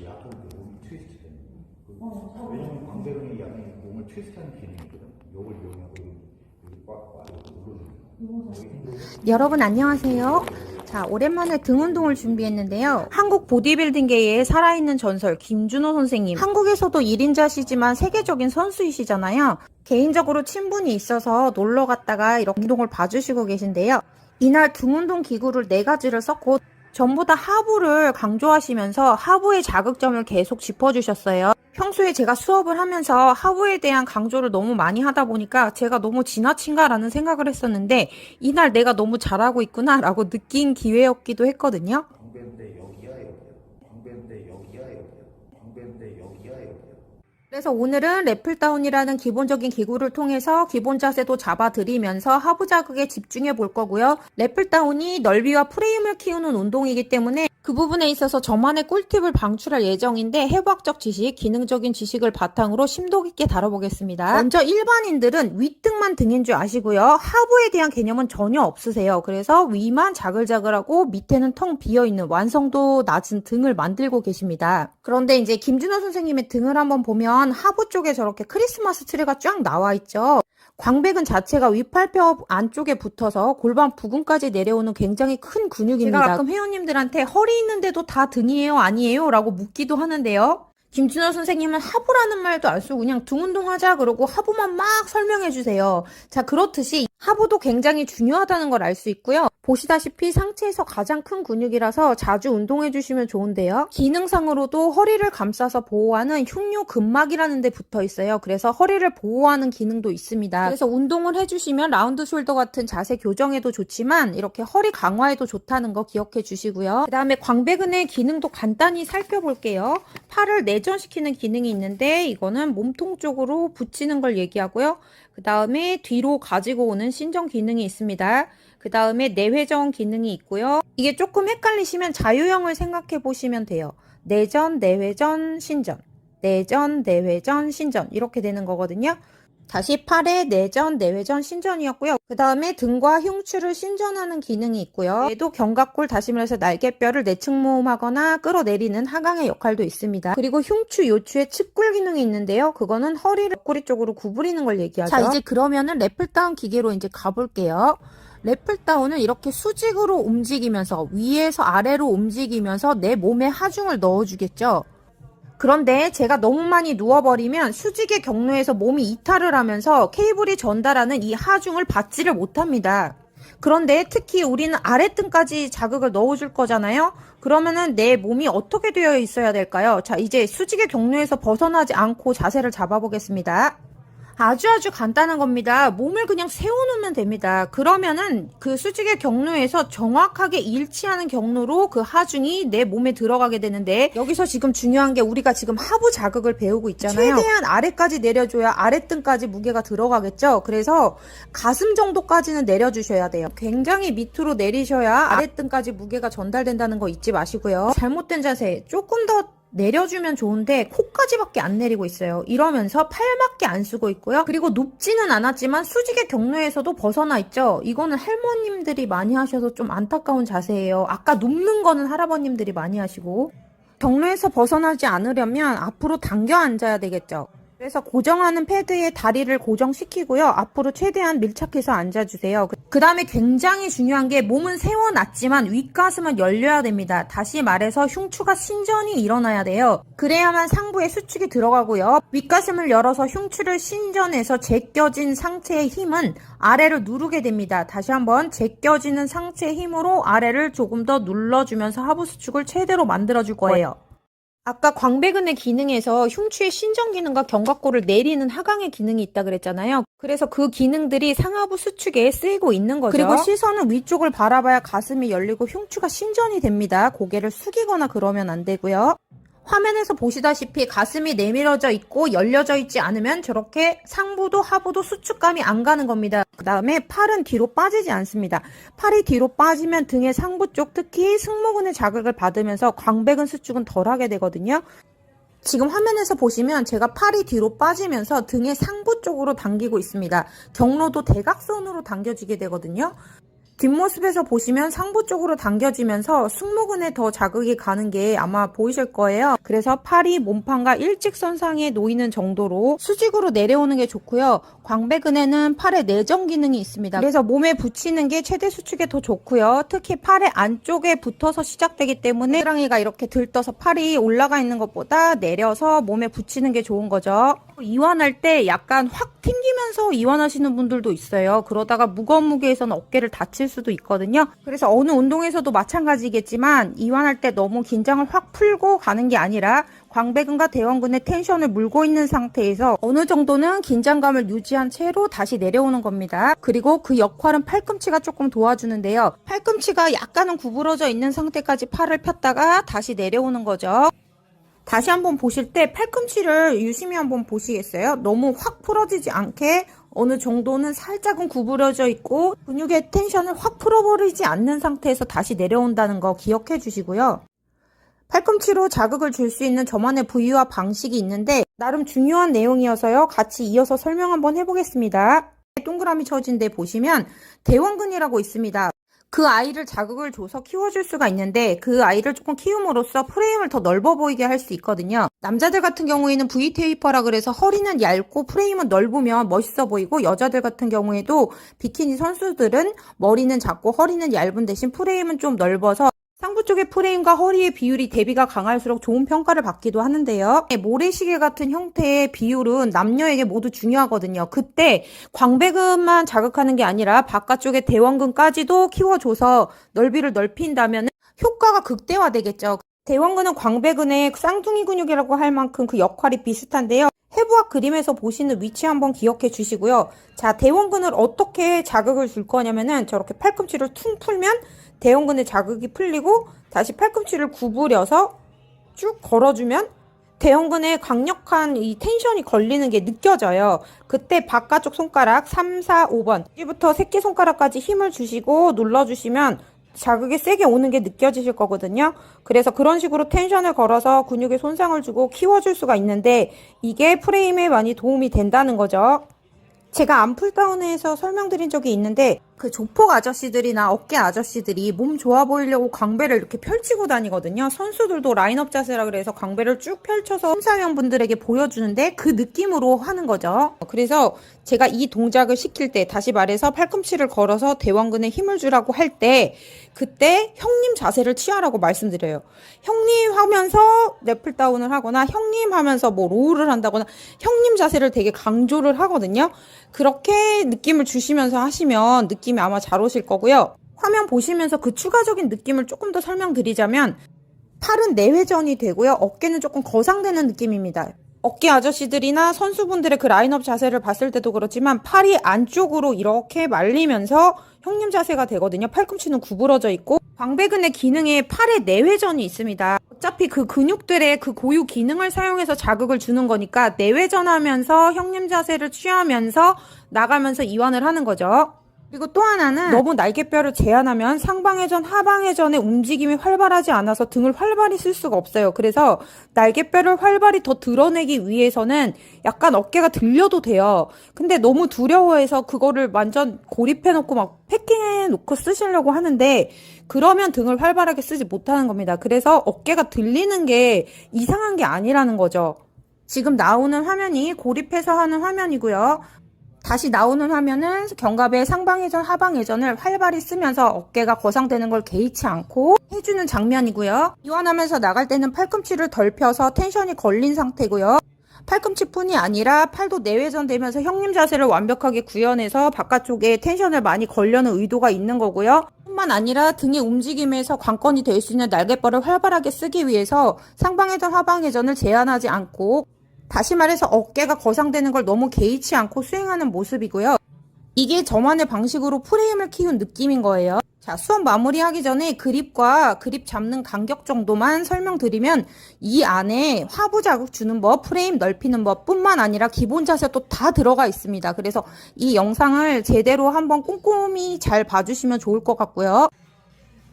약간 몸이 트위스트 되는 거예요. 왜냐면 광배근이 약간 몸을 트위스트하는 기능이거든. 이걸 이용하고 여기 꽉 눌러주는 거예요. 여러분 안녕하세요. 자, 오랜만에 등 운동을 준비했는데요. 한국 보디빌딩계의 살아있는 전설 김준호 선생님. 한국에서도 1인자시지만 세계적인 선수이시잖아요. 개인적으로 친분이 있어서 놀러 갔다가 이렇게 운동을 봐주시고 계신데요. 이날 등 운동 기구를 4가지를 썼고 전부 다 하부를 강조하시면서 하부의 자극점을 계속 짚어주셨어요. 평소에 제가 수업을 하면서 하부에 대한 강조를 너무 많이 하다 보니까 제가 너무 지나친가라는 생각을 했었는데 이날 내가 너무 잘하고 있구나 라고 느낀 기회였기도 했거든요. 광배인데 여기야 여기야. 광배인데 여기야 여기야. 광배인데 여기야 여기야. 그래서 오늘은 랩풀다운이라는 기본적인 기구를 통해서 기본 자세도 잡아드리면서 하부 자극에 집중해 볼 거고요. 랩풀다운이 넓이와 프레임을 키우는 운동이기 때문에 그 부분에 있어서 저만의 꿀팁을 방출할 예정인데 해부학적 지식, 기능적인 지식을 바탕으로 심도 깊게 다뤄보겠습니다. 먼저 일반인들은 윗등만 등인 줄 아시고요. 하부에 대한 개념은 전혀 없으세요. 그래서 위만 자글자글하고 밑에는 텅 비어있는 완성도 낮은 등을 만들고 계십니다. 그런데 이제 김준호 선생님의 등을 한번 보면 하부 쪽에 저렇게 크리스마스 트리가 쫙 나와 있죠. 광배근 자체가 윗팔뼈 안쪽에 붙어서 골반 부근까지 내려오는 굉장히 큰 근육입니다. 제가 가끔 회원님들한테 허리 있는데도 다 등이에요? 아니에요? 라고 묻기도 하는데요. 김준호 선생님은 하부라는 말도 안 쓰고 그냥 등 운동하자 그러고 하부만 막 설명해 주세요. 자, 그렇듯이 하부도 굉장히 중요하다는 걸 알 수 있고요. 보시다시피 상체에서 가장 큰 근육이라서 자주 운동해 주시면 좋은데요. 기능상으로도 허리를 감싸서 보호하는 흉뇨근막이라는 데 붙어 있어요. 그래서 허리를 보호하는 기능도 있습니다. 그래서 운동을 해주시면 라운드 숄더 같은 자세 교정에도 좋지만 이렇게 허리 강화에도 좋다는 거 기억해 주시고요. 그 다음에 광배근의 기능도 간단히 살펴볼게요. 팔을 내전시키는 기능이 있는데 이거는 몸통 쪽으로 붙이는 걸 얘기하고요. 그 다음에 뒤로 가지고 오는 신전 기능이 있습니다. 그 다음에 내회전 기능이 있고요. 이게 조금 헷갈리시면 자유형을 생각해 보시면 돼요. 내전, 내회전, 신전. 내전, 내회전, 신전. 이렇게 되는 거거든요. 다시 팔의 내전, 내회전, 신전이었고요. 그 다음에 등과 흉추를 신전하는 기능이 있고요. 얘도 견갑골, 다시 말해서 날개뼈를 내측 모음하거나 끌어내리는 하강의 역할도 있습니다. 그리고 흉추, 요추의 측굴 기능이 있는데요. 그거는 허리를 옆구리 쪽으로 구부리는 걸 얘기하죠. 자, 이제 그러면은 랩풀다운 기계로 이제 가볼게요. 랩풀다운은 이렇게 수직으로 움직이면서 위에서 아래로 움직이면서 내 몸에 하중을 넣어주겠죠. 그런데 제가 너무 많이 누워버리면 수직의 경로에서 몸이 이탈을 하면서 케이블이 전달하는 이 하중을 받지를 못합니다. 그런데 특히 우리는 아랫등까지 자극을 넣어줄 거잖아요. 그러면은 내 몸이 어떻게 되어 있어야 될까요? 자, 이제 수직의 경로에서 벗어나지 않고 자세를 잡아보겠습니다. 아주 간단한 겁니다. 몸을 그냥 세워놓으면 됩니다. 그러면은 그 수직의 경로에서 정확하게 일치하는 경로로 그 하중이 내 몸에 들어가게 되는데 여기서 지금 중요한 게 우리가 지금 하부 자극을 배우고 있잖아요. 최대한 아래까지 내려줘야 아랫등까지 무게가 들어가겠죠. 그래서 가슴 정도까지는 내려주셔야 돼요. 굉장히 밑으로 내리셔야 아랫등까지 무게가 전달된다는 거 잊지 마시고요. 잘못된 자세 조금 더 내려주면 좋은데 코까지밖에 안 내리고 있어요. 이러면서 팔밖에 안 쓰고 있고요. 그리고 높지는 않았지만 수직의 경로에서도 벗어나 있죠. 이거는 할머님들이 많이 하셔서 좀 안타까운 자세예요. 아까 눕는 거는 할아버님들이 많이 하시고 경로에서 벗어나지 않으려면 앞으로 당겨 앉아야 되겠죠. 그래서 고정하는 패드에 다리를 고정시키고요. 앞으로 최대한 밀착해서 앉아주세요. 그 다음에 굉장히 중요한 게 몸은 세워놨지만 윗가슴은 열려야 됩니다. 다시 말해서 흉추가 신전이 일어나야 돼요. 그래야만 상부에 수축이 들어가고요. 윗가슴을 열어서 흉추를 신전해서 제껴진 상체의 힘은 아래를 누르게 됩니다. 다시 한번 제껴지는 상체의 힘으로 아래를 조금 더 눌러주면서 하부 수축을 최대로 만들어줄 거예요. 아까 광배근의 기능에서 흉추의 신전 기능과 견갑골을 내리는 하강의 기능이 있다 그랬잖아요. 그래서 그 기능들이 상하부 수축에 쓰이고 있는 거죠. 그리고 시선은 위쪽을 바라봐야 가슴이 열리고 흉추가 신전이 됩니다. 고개를 숙이거나 그러면 안 되고요. 화면에서 보시다시피 가슴이 내밀어져 있고 열려져 있지 않으면 저렇게 상부도 하부도 수축감이 안 가는 겁니다. 그 다음에 팔은 뒤로 빠지지 않습니다. 팔이 뒤로 빠지면 등의 상부 쪽 특히 승모근의 자극을 받으면서 광배근 수축은 덜하게 되거든요. 지금 화면에서 보시면 제가 팔이 뒤로 빠지면서 등의 상부 쪽으로 당기고 있습니다. 경로도 대각선으로 당겨지게 되거든요. 뒷모습에서 보시면 상부 쪽으로 당겨지면서 승모근에 더 자극이 가는 게 아마 보이실 거예요. 그래서 팔이 몸판과 일직선상에 놓이는 정도로 수직으로 내려오는 게 좋고요. 광배근에는 팔에 내전 기능이 있습니다. 그래서 몸에 붙이는 게 최대 수축에 더 좋고요. 특히 팔의 안쪽에 붙어서 시작되기 때문에 겨드랑이가 이렇게 들떠서 팔이 올라가 있는 것보다 내려서 몸에 붙이는 게 좋은 거죠. 이완할 때 약간 확 튕기면서 이완하시는 분들도 있어요. 그러다가 무거운 무게에서는 어깨를 다칠 수도 있거든요. 그래서 어느 운동에서도 마찬가지겠지만 이완할 때 너무 긴장을 확 풀고 가는 게 아니라 광배근과 대원근의 텐션을 물고 있는 상태에서 어느 정도는 긴장감을 유지한 채로 다시 내려오는 겁니다. 그리고 그 역할은 팔꿈치가 조금 도와주는데요. 팔꿈치가 약간은 구부러져 있는 상태까지 팔을 폈다가 다시 내려오는 거죠. 다시 한번 보실 때 팔꿈치를 유심히 한번 보시겠어요? 너무 확 풀어지지 않게 어느 정도는 살짝은 구부러져 있고 근육의 텐션을 확 풀어버리지 않는 상태에서 다시 내려온다는 거 기억해 주시고요. 팔꿈치로 자극을 줄 수 있는 저만의 부위와 방식이 있는데 나름 중요한 내용이어서요. 같이 이어서 설명 한번 해보겠습니다. 동그라미 쳐진 데 보시면 대원근이라고 있습니다. 그 아이를 자극을 줘서 키워줄 수가 있는데 그 아이를 조금 키움으로써 프레임을 더 넓어 보이게 할 수 있거든요. 남자들 같은 경우에는 V 테이퍼라 그래서 허리는 얇고 프레임은 넓으면 멋있어 보이고 여자들 같은 경우에도 비키니 선수들은 머리는 작고 허리는 얇은 대신 프레임은 좀 넓어서 상부 쪽의 프레임과 허리의 비율이 대비가 강할수록 좋은 평가를 받기도 하는데요. 모래시계 같은 형태의 비율은 남녀에게 모두 중요하거든요. 그때 광배근만 자극하는 게 아니라 바깥쪽의 대원근까지도 키워줘서 넓이를 넓힌다면 효과가 극대화되겠죠. 대원근은 광배근의 쌍둥이 근육이라고 할 만큼 그 역할이 비슷한데요. 해부학 그림에서 보시는 위치 한번 기억해 주시고요. 자, 대원근을 어떻게 자극을 줄 거냐면은 저렇게 팔꿈치를 퉁 풀면 대원근의 자극이 풀리고 다시 팔꿈치를 구부려서 쭉 걸어주면 대원근에 강력한 이 텐션이 걸리는 게 느껴져요. 그때 바깥쪽 손가락 3, 4, 5번 여기부터 새끼손가락까지 힘을 주시고 눌러주시면 자극이 세게 오는 게 느껴지실 거거든요. 그래서 그런 식으로 텐션을 걸어서 근육에 손상을 주고 키워줄 수가 있는데 이게 프레임에 많이 도움이 된다는 거죠. 제가 암풀다운에서 설명드린 적이 있는데 그 조폭 아저씨들이나 어깨 아저씨들이 몸 좋아 보이려고 광배를 이렇게 펼치고 다니거든요. 선수들도 라인업 자세라 그래서 광배를 쭉 펼쳐서 심사위원분들에게 보여주는데 그 느낌으로 하는 거죠. 그래서 제가 이 동작을 시킬 때 다시 말해서 팔꿈치를 걸어서 대원근에 힘을 주라고 할 때 그때 형님 자세를 취하라고 말씀드려요. 형님 하면서 래플다운을 하거나 형님 하면서 뭐 로우를 한다거나 형님 자세를 되게 강조를 하거든요. 그렇게 느낌을 주시면서 하시면 느낌이 아마 잘 오실 거고요. 화면 보시면서 그 추가적인 느낌을 조금 더 설명드리자면 팔은 내회전이 되고요. 어깨는 조금 거상되는 느낌입니다. 어깨 아저씨들이나 선수분들의 그 라인업 자세를 봤을 때도 그렇지만 팔이 안쪽으로 이렇게 말리면서 형님 자세가 되거든요. 팔꿈치는 구부러져 있고 광배근의 기능에 팔의 내회전이 있습니다. 어차피 그 근육들의 그 고유 기능을 사용해서 자극을 주는 거니까 내회전하면서 형님 자세를 취하면서 나가면서 이완을 하는 거죠. 그리고 또 하나는 너무 날개뼈를 제한하면 상방회전, 하방회전의 움직임이 활발하지 않아서 등을 활발히 쓸 수가 없어요. 그래서 날개뼈를 활발히 더 드러내기 위해서는 약간 어깨가 들려도 돼요. 근데 너무 두려워해서 그거를 완전 고립해놓고 막 패킹해놓고 쓰시려고 하는데 그러면 등을 활발하게 쓰지 못하는 겁니다. 그래서 어깨가 들리는 게 이상한 게 아니라는 거죠. 지금 나오는 화면이 고립해서 하는 화면이고요. 다시 나오는 화면은 견갑의 상방회전, 하방회전을 활발히 쓰면서 어깨가 거상되는 걸 개의치 않고 해주는 장면이고요. 이완하면서 나갈 때는 팔꿈치를 덜 펴서 텐션이 걸린 상태고요. 팔꿈치뿐이 아니라 팔도 내회전되면서 형님 자세를 완벽하게 구현해서 바깥쪽에 텐션을 많이 걸려는 의도가 있는 거고요. 뿐만 아니라 등의 움직임에서 관건이 될 수 있는 날개뼈를 활발하게 쓰기 위해서 상방회전, 하방회전을 제한하지 않고 다시 말해서 어깨가 거상되는 걸 너무 개의치 않고 수행하는 모습이고요. 이게 저만의 방식으로 프레임을 키운 느낌인 거예요. 자, 수업 마무리하기 전에 그립과 그립 잡는 간격 정도만 설명드리면 이 안에 하부 자극 주는 법, 프레임 넓히는 법 뿐만 아니라 기본 자세도 다 들어가 있습니다. 그래서 이 영상을 제대로 한번 꼼꼼히 잘 봐주시면 좋을 것 같고요.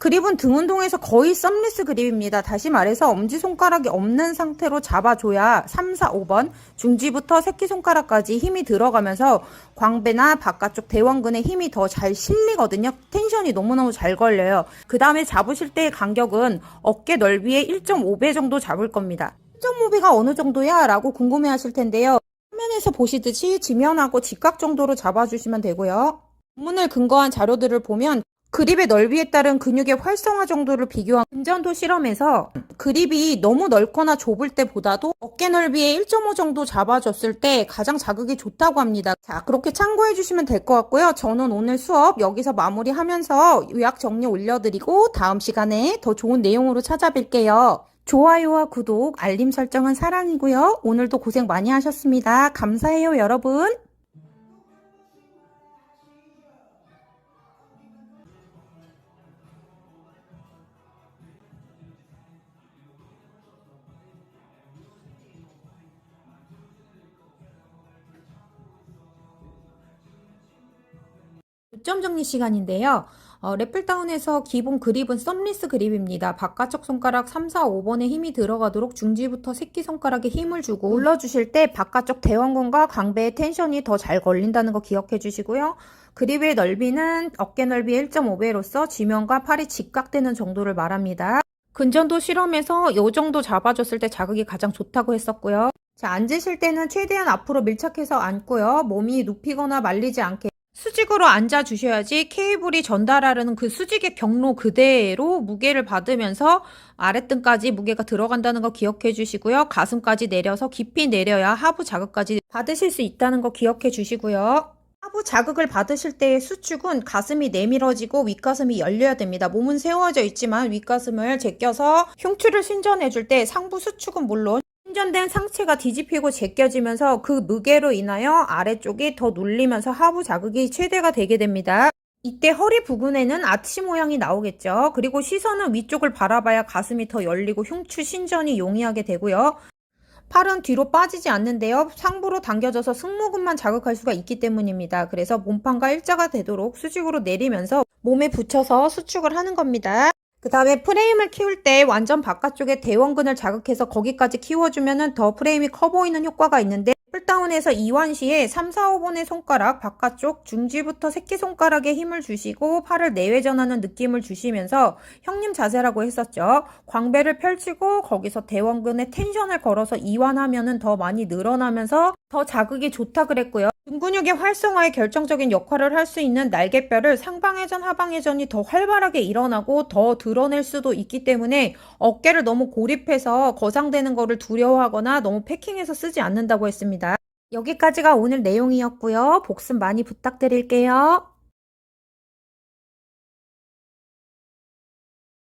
그립은 등 운동에서 거의 썸리스 그립입니다. 다시 말해서 엄지손가락이 없는 상태로 잡아줘야 3, 4, 5번 중지부터 새끼손가락까지 힘이 들어가면서 광배나 바깥쪽 대원근에 힘이 더 잘 실리거든요. 텐션이 너무너무 잘 걸려요. 그 다음에 잡으실 때의 간격은 어깨 넓이의 1.5배 정도 잡을 겁니다. 1.5배가 어느 정도야? 라고 궁금해 하실 텐데요. 화면에서 보시듯이 지면하고 직각 정도로 잡아주시면 되고요. 논문을 근거한 자료들을 보면 그립의 넓이에 따른 근육의 활성화 정도를 비교한 근전도 실험에서 그립이 너무 넓거나 좁을 때보다도 어깨 넓이의 1.5 정도 잡아줬을 때 가장 자극이 좋다고 합니다. 자, 그렇게 참고해 주시면 될 것 같고요. 저는 오늘 수업 여기서 마무리하면서 요약 정리 올려드리고 다음 시간에 더 좋은 내용으로 찾아뵐게요. 좋아요와 구독, 알림 설정은 사랑이고요. 오늘도 고생 많이 하셨습니다. 감사해요, 여러분. 점 정리 시간인데요. 래플다운에서 기본 그립은 썸리스 그립입니다. 바깥쪽 손가락 3, 4, 5번에 힘이 들어가도록 중지부터 새끼손가락에 힘을 주고 올려주실 때 바깥쪽 대원근과 광배의 텐션이 더 잘 걸린다는 거 기억해 주시고요. 그립의 넓이는 어깨 넓이의 1.5배로서 지면과 팔이 직각되는 정도를 말합니다. 근전도 실험에서 이 정도 잡아줬을 때 자극이 가장 좋다고 했었고요. 자, 앉으실 때는 최대한 앞으로 밀착해서 앉고요. 몸이 눕히거나 말리지 않게 수직으로 앉아주셔야지 케이블이 전달하려는 그 수직의 경로 그대로 무게를 받으면서 아랫등까지 무게가 들어간다는 거 기억해 주시고요. 가슴까지 내려서 깊이 내려야 하부 자극까지 받으실 수 있다는 거 기억해 주시고요. 하부 자극을 받으실 때의 수축은 가슴이 내밀어지고 윗가슴이 열려야 됩니다. 몸은 세워져 있지만 윗가슴을 제껴서 흉추를 신전해 줄 때 상부 수축은 물론 신전된 상체가 뒤집히고 제껴지면서 그 무게로 인하여 아래쪽이 더 눌리면서 하부 자극이 최대가 되게 됩니다. 이때 허리 부근에는 아치 모양이 나오겠죠. 그리고 시선은 위쪽을 바라봐야 가슴이 더 열리고 흉추 신전이 용이하게 되고요. 팔은 뒤로 빠지지 않는데요. 상부로 당겨져서 승모근만 자극할 수가 있기 때문입니다. 그래서 몸판과 일자가 되도록 수직으로 내리면서 몸에 붙여서 수축을 하는 겁니다. 그 다음에 프레임을 키울 때 완전 바깥쪽에 대원근을 자극해서 거기까지 키워주면 더 프레임이 커 보이는 효과가 있는데 풀다운에서 이완 시에 3, 4, 5번의 손가락 바깥쪽 중지부터 새끼손가락에 힘을 주시고 팔을 내외전하는 느낌을 주시면서 형님 자세라고 했었죠. 광배를 펼치고 거기서 대원근에 텐션을 걸어서 이완하면 더 많이 늘어나면서 더 자극이 좋다 그랬고요. 등 근육의 활성화에 결정적인 역할을 할 수 있는 날개뼈를 상방회전, 하방회전이 더 활발하게 일어나고 더 드러낼 수도 있기 때문에 어깨를 너무 고립해서 거상되는 거를 두려워하거나 너무 패킹해서 쓰지 않는다고 했습니다. 여기까지가 오늘 내용이었고요. 복습 많이 부탁드릴게요.